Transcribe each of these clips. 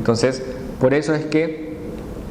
Entonces, por eso es que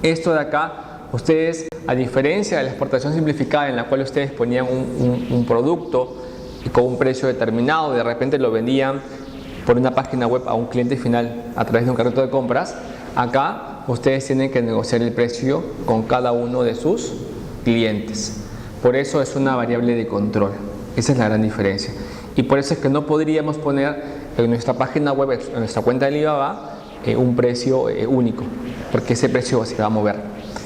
esto de acá, ustedes, a diferencia de la exportación simplificada en la cual ustedes ponían un producto y con un precio determinado, de repente lo vendían por una página web a un cliente final a través de un carrito de compras, acá ustedes tienen que negociar el precio con cada uno de sus clientes. Por eso es una variable de control. Esa es la gran diferencia. Y por eso es que no podríamos poner en nuestra página web, en nuestra cuenta de Alibaba, un precio único, porque ese precio se va a mover.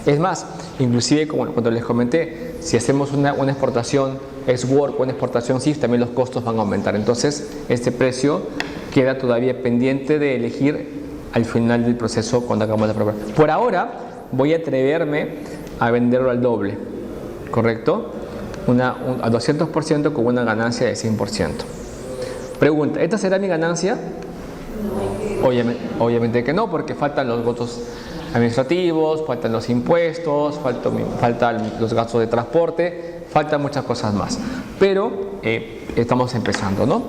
Es más, inclusive como cuando les comenté, si hacemos una exportación S-Work o una exportación SIF, también los costos van a aumentar. Entonces, este precio queda todavía pendiente de elegir al final del proceso cuando hagamos la prueba. Por ahora, voy a atreverme a venderlo al doble, ¿correcto? A 200% con una ganancia de 100%. Pregunta, ¿esta será mi ganancia? Obviamente que no, porque faltan los gastos administrativos, faltan los impuestos, faltan los gastos de transporte, faltan muchas cosas más. Pero estamos empezando, ¿no?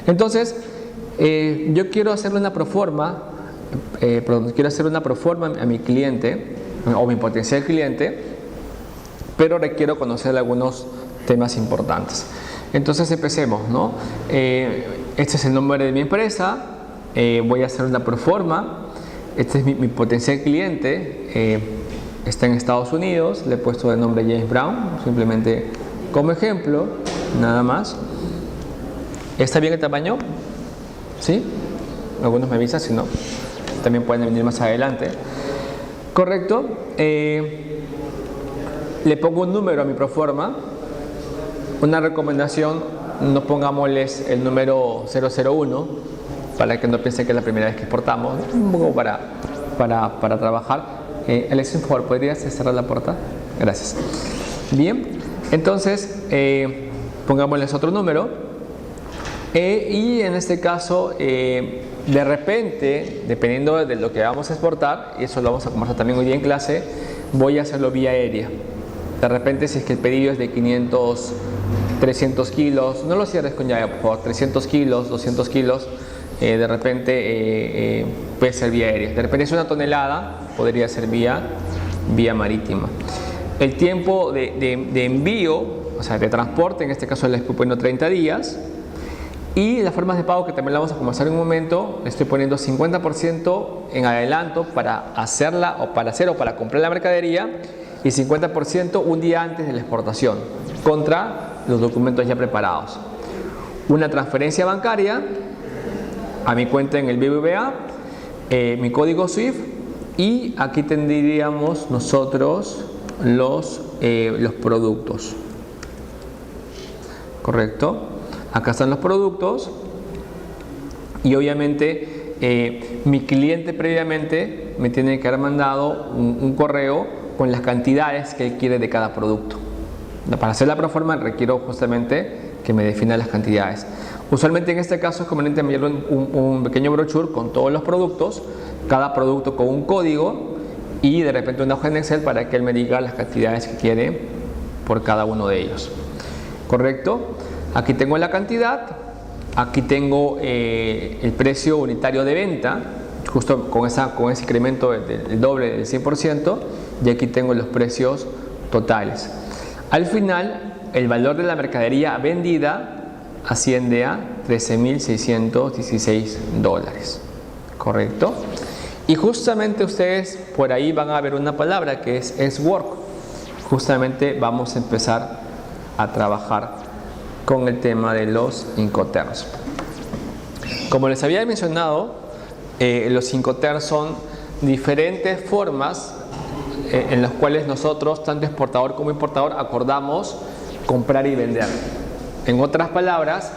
Entonces, yo quiero hacerle una proforma, a mi cliente o mi potencial cliente, pero requiero conocer algunos temas importantes. Entonces empecemos, ¿no? Este es el nombre de mi empresa. Voy a hacer una proforma. Este es mi potencial cliente. Está en Estados Unidos. Le he puesto de nombre James Brown, simplemente como ejemplo, nada más. ¿Está bien el tamaño? ¿Sí? Algunos me avisan, si no, también pueden venir más adelante. Correcto. Le pongo un número a mi proforma. Una recomendación, no pongámosles el número 001 para que no piensen que es la primera vez que exportamos, un poco para trabajar. Alex, por favor, ¿podrías cerrar la puerta? Gracias. Bien, entonces pongámosles otro número y en este caso de repente, dependiendo de lo que vamos a exportar, y eso lo vamos a conversar también hoy día en clase, voy a hacerlo vía aérea. De repente, si es que el pedido es de 300 kilos, no lo cierres con llave, por favor, 300 kilos, 200 kilos, de repente puede ser vía aérea. De repente es una tonelada, podría ser vía marítima. El tiempo de envío, o sea, de transporte, en este caso le estoy poniendo 30 días. Y las formas de pago, que también la vamos a comenzar en un momento, le estoy poniendo 50% en adelanto para hacerla o para comprar la mercadería, y 50% un día antes de la exportación, contra los documentos ya preparados. Una transferencia bancaria a mi cuenta en el BBVA, mi código SWIFT, y aquí tendríamos nosotros los productos. ¿Correcto? Acá están los productos y obviamente mi cliente previamente me tiene que haber mandado un correo con las cantidades que él quiere de cada producto. Para hacer la proforma requiero justamente que me defina las cantidades. Usualmente en este caso es conveniente enviarle un pequeño brochure con todos los productos, cada producto con un código y de repente una hoja en Excel para que él me diga las cantidades que quiere por cada uno de ellos. ¿Correcto? Aquí tengo la cantidad, aquí tengo el precio unitario de venta, justo con ese incremento del doble del 100%, y aquí tengo los precios totales. Al final, el valor de la mercadería vendida asciende a $13.616. ¿Correcto? Y justamente ustedes por ahí van a ver una palabra que es S-Work. Justamente vamos a empezar a trabajar con el tema de los Incoterms. Como les había mencionado, los Incoterms son diferentes formas en las cuales nosotros, tanto exportador como importador, acordamos comprar y vender. En otras palabras,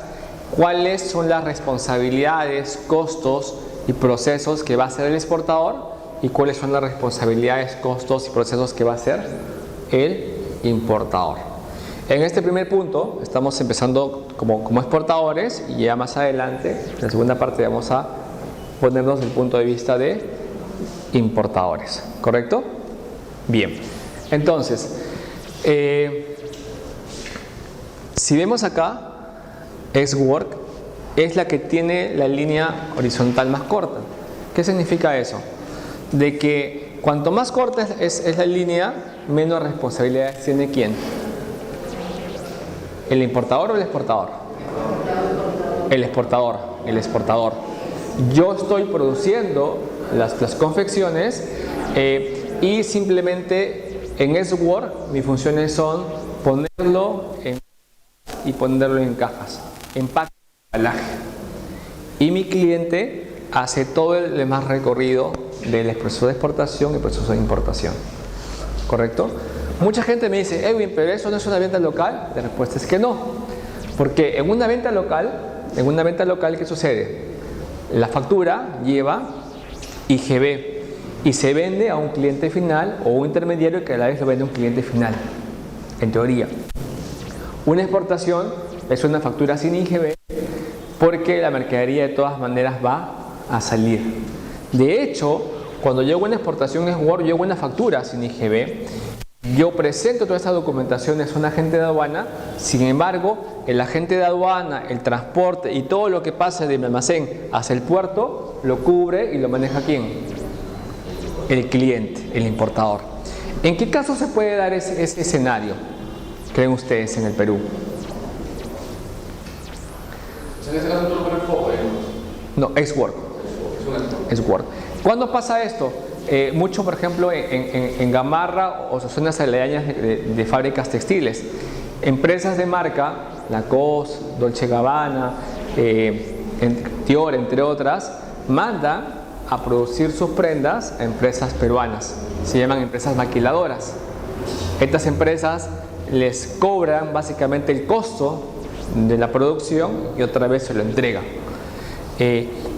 ¿cuáles son las responsabilidades, costos y procesos que va a hacer el exportador? ¿Y cuáles son las responsabilidades, costos y procesos que va a hacer el importador? En este primer punto estamos empezando como exportadores, y ya más adelante, en la segunda parte, vamos a ponernos el punto de vista de importadores. ¿Correcto? Bien. Entonces, si vemos acá, S-Work es la que tiene la línea horizontal más corta. ¿Qué significa eso? de que cuanto más corta es la línea, menos responsabilidades tiene quién. ¿El importador o el exportador? El exportador, el exportador. Yo estoy produciendo las confecciones y simplemente en S-Work mis funciones son ponerlo y ponerlo en cajas, empaque, embalaje. Y mi cliente hace todo el demás recorrido del proceso de exportación y proceso de importación. ¿Correcto? Mucha gente me dice, Edwin, pero eso no es una venta local. La respuesta es que no. Porque en una venta local, ¿qué sucede? La factura lleva IGB y se vende a un cliente final o un intermediario que a la vez lo vende a un cliente final, en teoría. Una exportación es una factura sin IGB porque la mercadería de todas maneras va a salir. De hecho, cuando yo hago una exportación en Word, yo hago una factura sin IGB, yo presento toda esta documentación a un agente de aduana. Sin embargo, el agente de aduana, el transporte y todo lo que pasa de mi almacén hacia el puerto lo cubre y lo maneja ¿quién? El cliente, el importador. ¿En qué caso se puede dar ese escenario, creen ustedes, en el Perú? En ese caso tú lo pones foco, No, S-Work. S-Work. ¿Cuándo pasa esto? Mucho, por ejemplo, en Gamarra o zonas aledañas de fábricas textiles. Empresas de marca, Lacoste, Dolce & Gabbana, Dior, entre otras, mandan a producir sus prendas a empresas peruanas. Se llaman empresas maquiladoras. Estas empresas les cobran básicamente el costo de la producción y otra vez se lo entregan.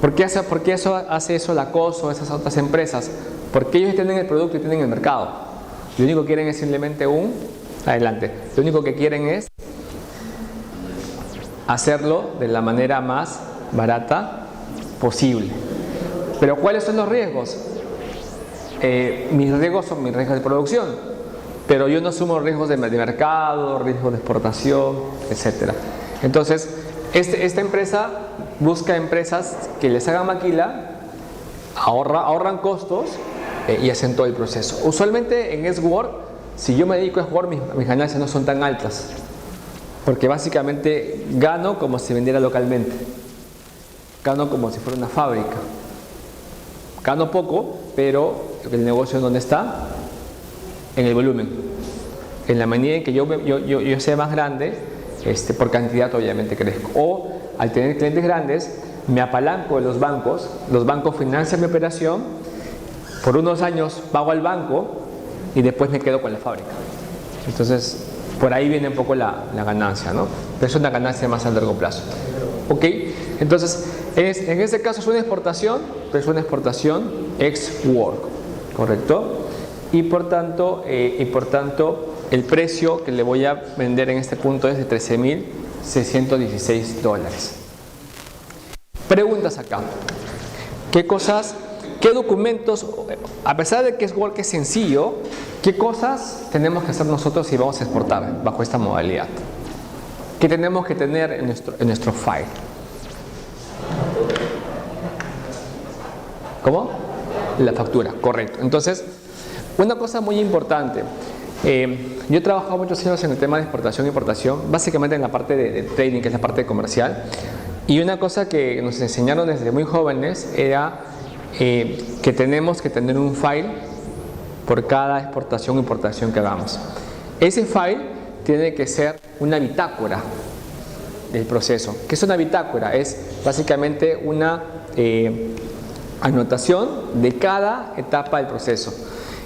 ¿Por qué hace eso Lacoste o esas otras empresas? Porque ellos tienen el producto y tienen el mercado. Lo único que quieren es simplemente lo único que quieren es hacerlo de la manera más barata posible. Pero ¿cuáles son los riesgos? Mis riesgos son mis riesgos de producción, pero yo no asumo riesgos de mercado, riesgos de exportación, etc. Entonces, esta empresa busca empresas que les hagan maquila, ahorran costos y hacen todo el proceso. Usualmente en S-Work, si yo me dedico a S-Work, mis ganancias no son tan altas, porque básicamente gano como si vendiera localmente, gano como si fuera una fábrica. Gano poco, pero el negocio ¿dónde está? En el volumen. En la medida en que yo sea más grande, por cantidad obviamente crezco. O al tener clientes grandes, me apalanco de los bancos financian mi operación, por unos años pago al banco y después me quedo con la fábrica. Entonces, por ahí viene un poco la ganancia, ¿no? Pero es una ganancia más a largo plazo. ¿Ok? Entonces, en este caso es una exportación, pero es una exportación ex-work, ¿correcto? Y por tanto, el precio que le voy a vender en este punto es de $13,616. Preguntas acá. ¿Qué documentos, a pesar de que S-Work es sencillo, qué cosas tenemos que hacer nosotros si vamos a exportar bajo esta modalidad? ¿Qué tenemos que tener en nuestro file? ¿Cómo? La factura, correcto. Entonces, una cosa muy importante. Yo he trabajado muchos años en el tema de exportación e importación, básicamente en la parte de trading, que es la parte comercial. Y una cosa que nos enseñaron desde muy jóvenes era que tenemos que tener un file por cada exportación o importación que hagamos. Ese file tiene que ser una bitácora del proceso. ¿Qué es una bitácora? Es básicamente una anotación de cada etapa del proceso,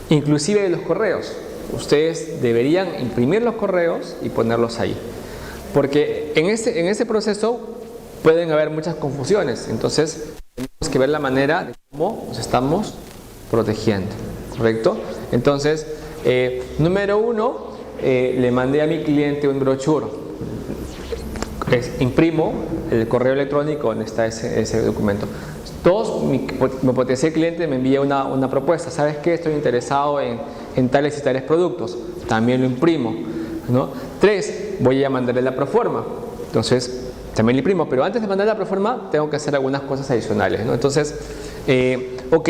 inclusive de los correos. Ustedes deberían imprimir los correos y ponerlos ahí, porque en este proceso pueden haber muchas confusiones. Entonces tenemos que ver la manera de cómo nos estamos protegiendo, ¿correcto? Entonces, número uno, le mandé a mi cliente un brochure. Imprimo el correo electrónico donde está ese documento. Dos, mi potencial cliente me envía una propuesta. ¿Sabes qué? Estoy interesado en tales y tales productos. También lo imprimo, ¿no? Tres, voy a mandarle la proforma. Entonces, también lo imprimo. Pero antes de mandar la proforma, tengo que hacer algunas cosas adicionales, ¿no? Entonces, ok,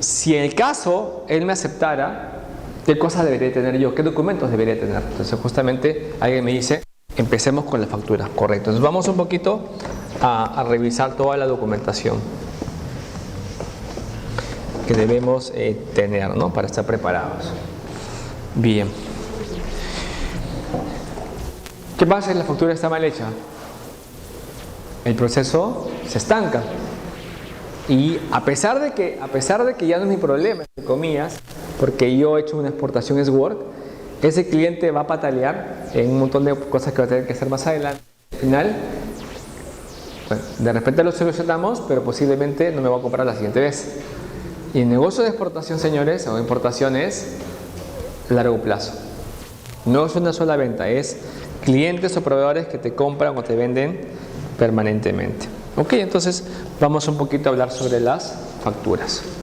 Si en el caso él me aceptara, ¿qué cosas debería tener yo? ¿Qué documentos debería tener? Entonces justamente alguien me dice, empecemos con la factura, correcto. Entonces vamos un poquito a revisar toda la documentación que debemos tener, ¿no? Para estar preparados. Bien. ¿Qué pasa si la factura está mal hecha? El proceso se estanca. Y a pesar de que ya no es mi problema, entre comillas, porque yo he hecho una exportación Sword, ese cliente va a patalear en un montón de cosas que va a tener que hacer más adelante. Al final, bueno, de repente lo solucionamos, pero posiblemente no me va a comprar la siguiente vez. Y el negocio de exportación, señores, o importación es largo plazo. No es una sola venta, es clientes o proveedores que te compran o te venden permanentemente. Ok, entonces vamos un poquito a hablar sobre las facturas.